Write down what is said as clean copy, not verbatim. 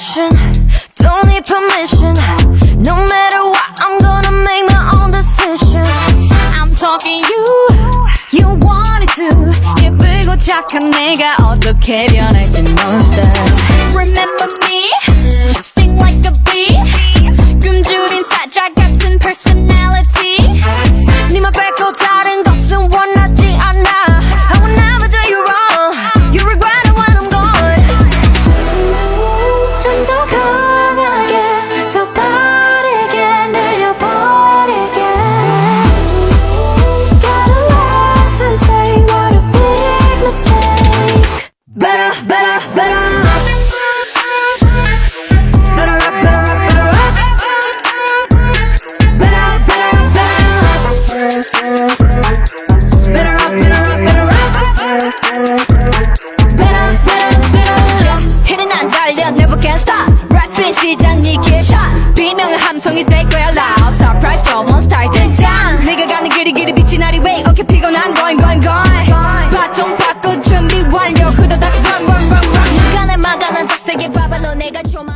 audition, don't need permission. No matter what, I'm gonna make my own decisions. I'm talking you want it too. 예쁘고 착한 내가 어떻게 변할지 monster. Remember me, sting like a bee. 굶주린 사자 같은 personality. 네만 뺏고 다른 것은 원하지 않아. I will never do you wrong. You regret it when I'm gone. 좀 더 강하게, 더 빠르게 늘려버릴게. Got a lot to say, what a big mistake. Better, better, better. 시장 니게 샷 비명은 함성이 될 거야 loud surprise come on start 등장 네가 가는 길이 빛이 나리 way 어깨 피곤한 going 바통 바꿔 준비 완료 후다닥 run 네가 날 막아 난 더 세게 봐봐 너 내가 좀